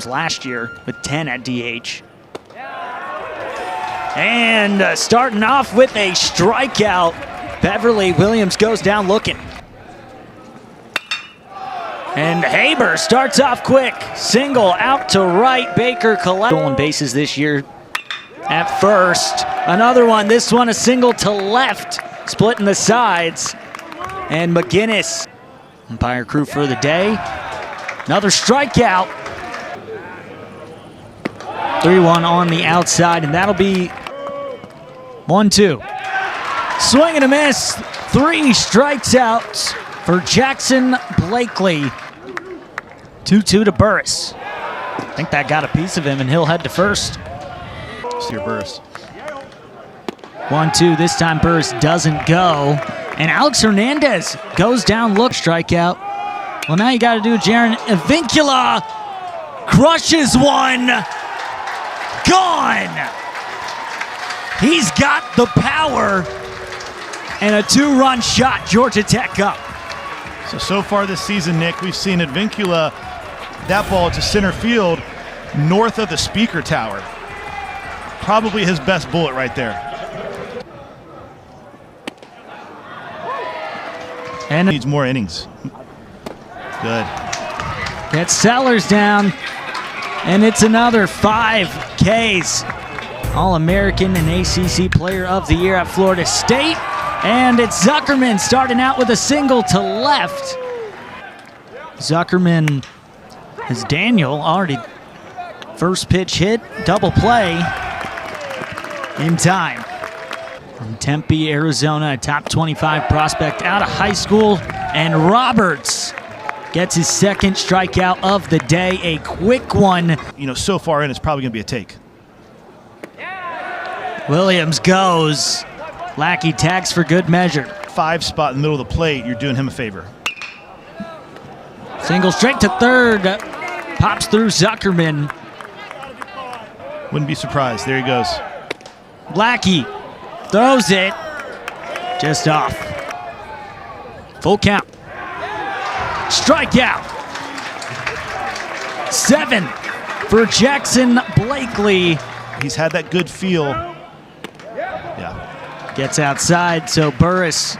games last year with 10 at DH. And starting off with a strikeout, Beverly Williams goes down looking. And Haber starts off quick. Single out to right. Baker collects. Stolen bases this year at first. Another one. This one a single to left. Splitting the sides. And McGinnis. Umpire crew for the day. Another strikeout. 3-1 on the outside. And that'll be 1-2. Swing and a miss. 3 strikes out for Jackson Blakely. 2-2 to Burris. I think that got a piece of him, and he'll head to first. See your Burris. 1-2. This time Burris doesn't go. And Alex Hernandez goes down, look, strikeout. Well, now you got to do Jaron Avincula. Crushes one. Gone. He's got the power. And a 2-run shot, Georgia Tech up. So far this season, Nick, we've seen Advincula, that ball to center field, north of the speaker tower. Probably his best bullet right there. And needs more innings. Good. Gets Sellers down, and it's another 5 Ks. All-American and ACC Player of the Year at Florida State. And it's Zuckerman starting out with a single to left. Zuckerman has Daniel already first pitch hit, double play in time. From Tempe, Arizona, a top 25 prospect out of high school. And Roberts gets his second strikeout of the day, a quick one. You know, so far in, it's probably going to be a take. Williams goes. Lackey tags for good measure. 5 spot in the middle of the plate, you're doing him a favor. Single straight to third. Pops through Zuckerman. Wouldn't be surprised. There he goes. Lackey throws it. Just off. Full count. Strikeout. 7 for Jackson Blakely. He's had that good feel. Yeah. Gets outside, so Burris,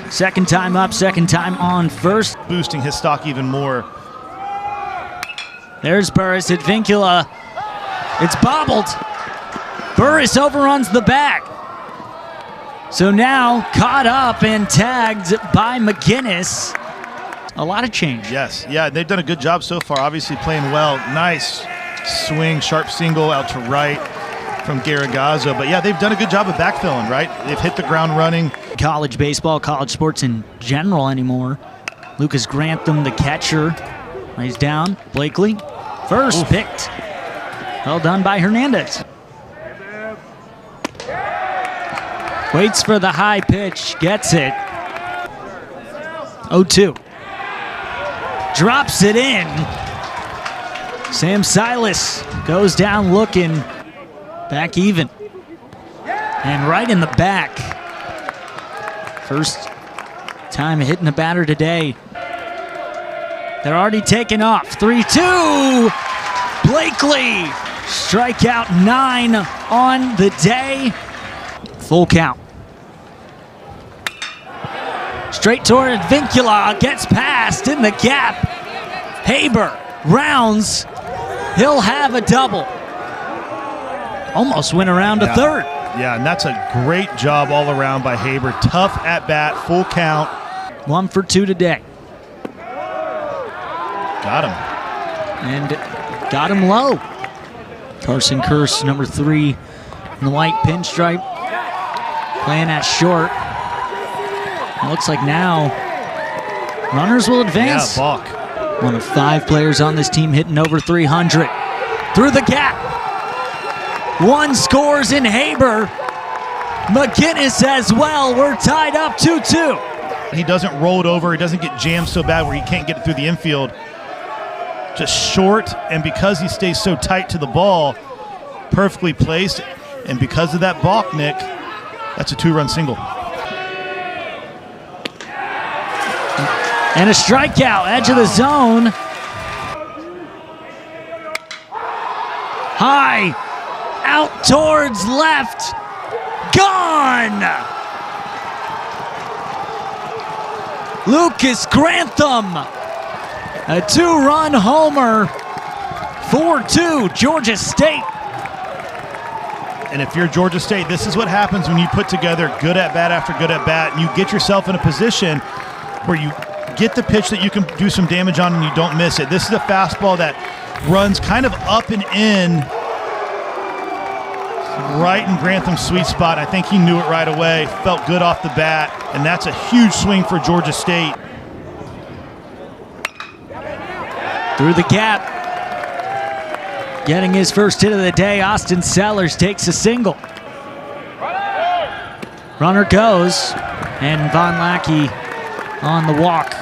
second time up, second time on first. Boosting his stock even more. There's Burris at Vincula. It's bobbled. Burris overruns the back. So now caught up and tagged by McGinnis. A lot of change. Yes, yeah, they've done a good job so far. Obviously playing well. Nice swing, sharp single out to right from Garagazzo. But yeah, they've done a good job of backfilling, right? They've hit the ground running. College baseball, college sports in general anymore. Lucas Grantham, the catcher, lays down. Blakely, first picked. Well done by Hernandez. Waits for the high pitch, gets it. 0-2. Drops it in. Sam Silas goes down looking. Back even. And right in the back. First time hitting a batter today. They're already taking off. 3-2. Blakely. Strikeout 9 on the day. Full count. Straight toward Vincula. Gets past in the gap. Haber rounds. He'll have a double. Almost went around to third. Yeah, and that's a great job all around by Haber. Tough at bat, full count. 1 for 2 today. Got him. And got him low. Carson Curse, number 3 in the white pinstripe. Playing at short. It looks like now runners will advance. Yeah, balk. One of 5 players on this team hitting over 300. Through the gap. 1 scores in Haber. McGinnis as well. We're tied up 2-2. He doesn't roll it over. He doesn't get jammed so bad where he can't get it through the infield. Just short, and because he stays so tight to the ball, perfectly placed, and because of that balk, Nick, that's a 2-run single. And a strikeout, edge of the zone. High, out towards left, gone! Lucas Grantham, a 2-run homer, 4-2 Georgia State. And if you're Georgia State, this is what happens when you put together good at bat after good at bat, and you get yourself in a position where you get the pitch that you can do some damage on and you don't miss it. This is a fastball that runs kind of up and in, right in Grantham's sweet spot. I think he knew it right away, felt good off the bat, and that's a huge swing for Georgia State. Through the gap. Getting his first hit of the day, Austin Sellers takes a single. Runner goes, and Von Lackey on the walk.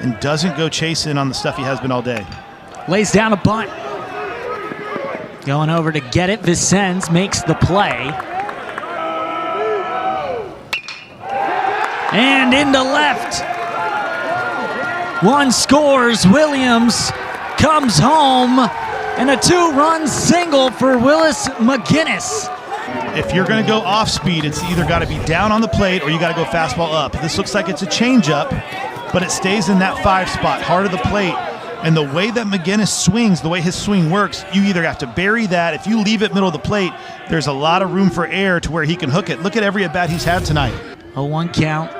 And doesn't go chasing on the stuff he has been all day. Lays down a bunt. Going over to get it, Vicens makes the play. And into left. One scores, Williams comes home. And a 2-run single for Willis McGinnis. If you're going to go off speed, it's either got to be down on the plate or you got to go fastball up. This looks like it's a changeup, but it stays in that 5 spot, heart of the plate. And the way that McGinnis swings, the way his swing works, you either have to bury that. If you leave it middle of the plate, there's a lot of room for air to where he can hook it. Look at every at-bat he's had tonight. 0-1 count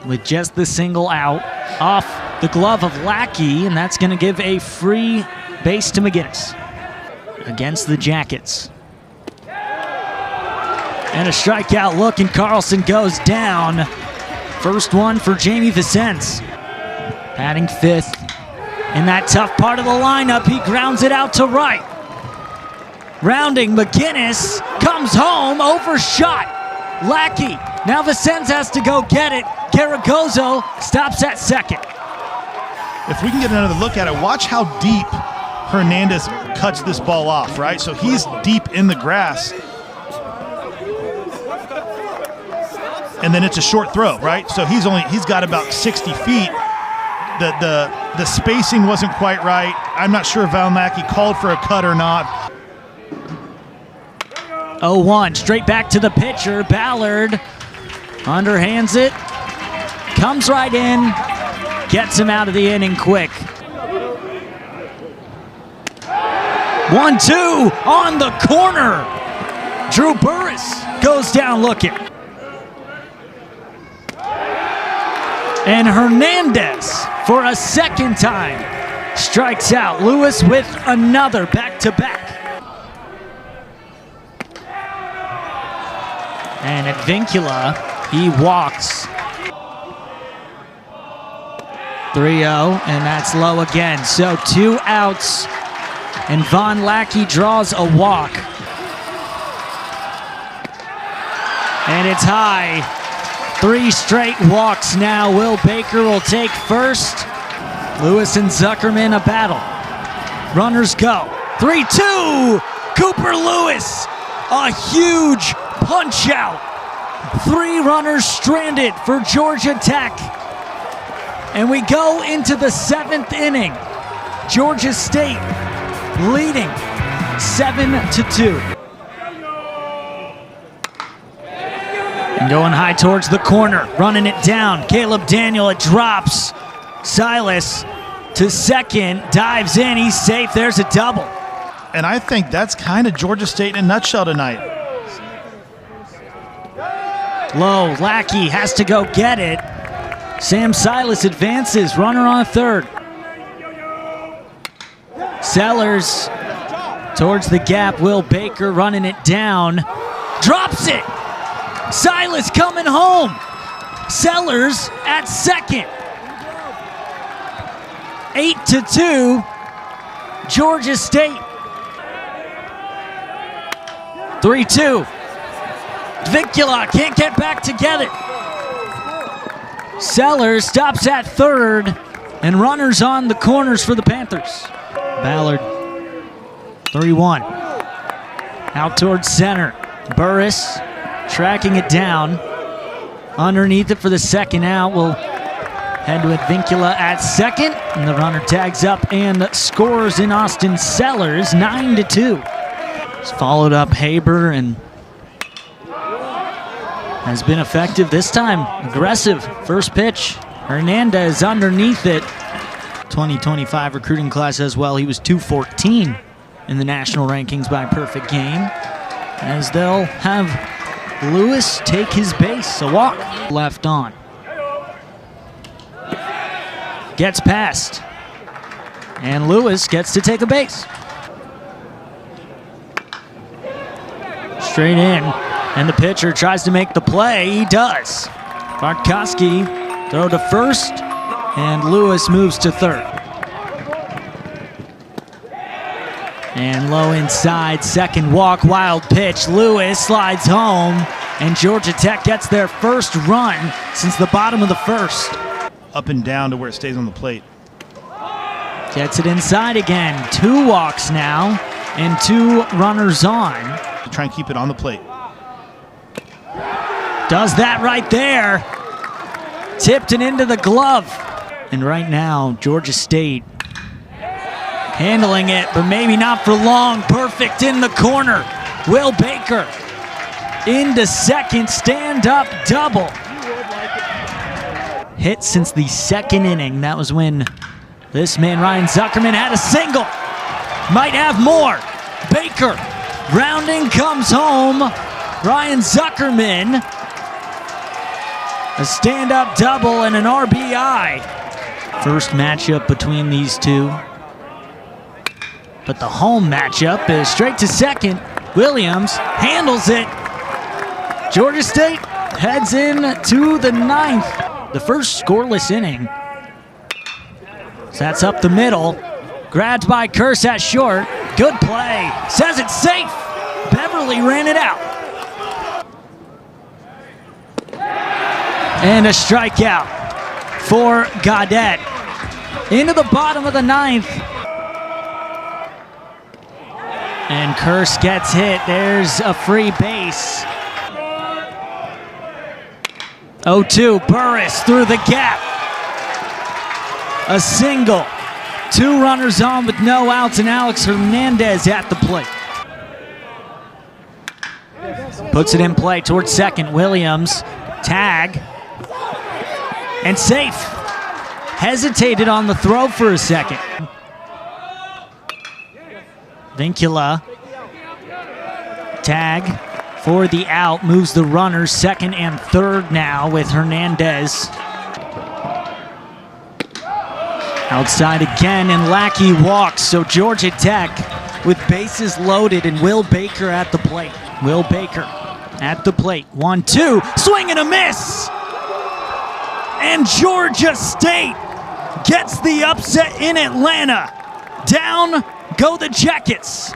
with just the single out off the glove of Lackey, and that's going to give a free base to McGinnis against the Jackets. And a strikeout look, and Carlson goes down. First one for Jamie Vicens. Batting 5th. In that tough part of the lineup, he grounds it out to right. Rounding, McGinnis comes home, overshot. Lackey. Now Vicens has to go get it. Garagozzo stops at second. If we can get another look at it, watch how deep Hernandez cuts this ball off, right? So he's deep in the grass. And then it's a short throw, right? So he's got about 60 feet. The spacing wasn't quite right. I'm not sure if Von Lackey called for a cut or not. 0-1, straight back to the pitcher. Ballard underhands it, comes right in, gets him out of the inning quick. 1-2 on the corner. Drew Burris goes down looking. And Hernandez, for a second time, strikes out. Lewis with another back-to-back. And at Vincula, he walks. 3-0, and that's low again. So 2 outs, and Von Lackey draws a walk. And it's high. 3 straight walks now. Will Baker will take first. Lewis and Zuckerman a battle. Runners go. 3-2. Cooper Lewis. A huge punch out. 3 runners stranded for Georgia Tech. And we go into the 7th inning. Georgia State leading 7-2. And going high towards the corner, running it down. Caleb Daniel, it drops. Silas to second, dives in, he's safe, there's a double. And I think that's kind of Georgia State in a nutshell tonight. Low, Lackey has to go get it. Sam Silas advances, runner on third. Sellers towards the gap, Will Baker running it down. Drops it! Silas coming home. Sellers at second. 8-2, Georgia State. 3-2. Vincula can't get back together. Sellers stops at third, and runners on the corners for the Panthers. Ballard, 3-1. Out towards center. Burris tracking it down. Underneath it for the second out. We'll head with Vincula at second. And the runner tags up and scores in Austin Sellers, 9-2. It's followed up Haber and has been effective this time. Aggressive first pitch. Hernandez underneath it. 2025 recruiting class as well. He was 214 in the national rankings by perfect game. As they'll have Lewis take his base. A walk left on. Gets past. And Lewis gets to take a base. Straight in. And the pitcher tries to make the play. He does. Bartkowski throw to first. And Lewis moves to third. And low inside, second walk, wild pitch. Lewis slides home, and Georgia Tech gets their first run since the bottom of the first. Up and down to where it stays on the plate. Gets it inside again. 2 walks now, and 2 runners on. Try and keep it on the plate. Does that right there. Tipped it into the glove. And right now, Georgia State handling it, but maybe not for long. Perfect in the corner. Will Baker into second, stand-up double. Hit since the second inning. That was when this man, Ryan Zuckerman, had a single. Might have more. Baker rounding, comes home. Ryan Zuckerman, a stand-up double and an RBI. First matchup between these two. But the home matchup is straight to second. Williams handles it. Georgia State heads in to the 9th. The first scoreless inning. That's up the middle. Grabbed by Curse at short. Good play. Says it's safe. Beverly ran it out. And a strikeout for Gaudet. Into the bottom of the 9th. And Curse gets hit. There's a free base. 0-2. Burris through the gap. A single. 2 runners on with no outs, and Alex Hernandez at the plate. Puts it in play towards second. Williams. Tag. And safe. Hesitated on the throw for a second. Vincula. Tag for the out. Moves the runners second and third now with Hernandez. Outside again, and Lackey walks. So Georgia Tech with bases loaded and Will Baker at the plate. Will Baker at the plate. 1-2. Swing and a miss. And Georgia State gets the upset in Atlanta. Down go the Jackets.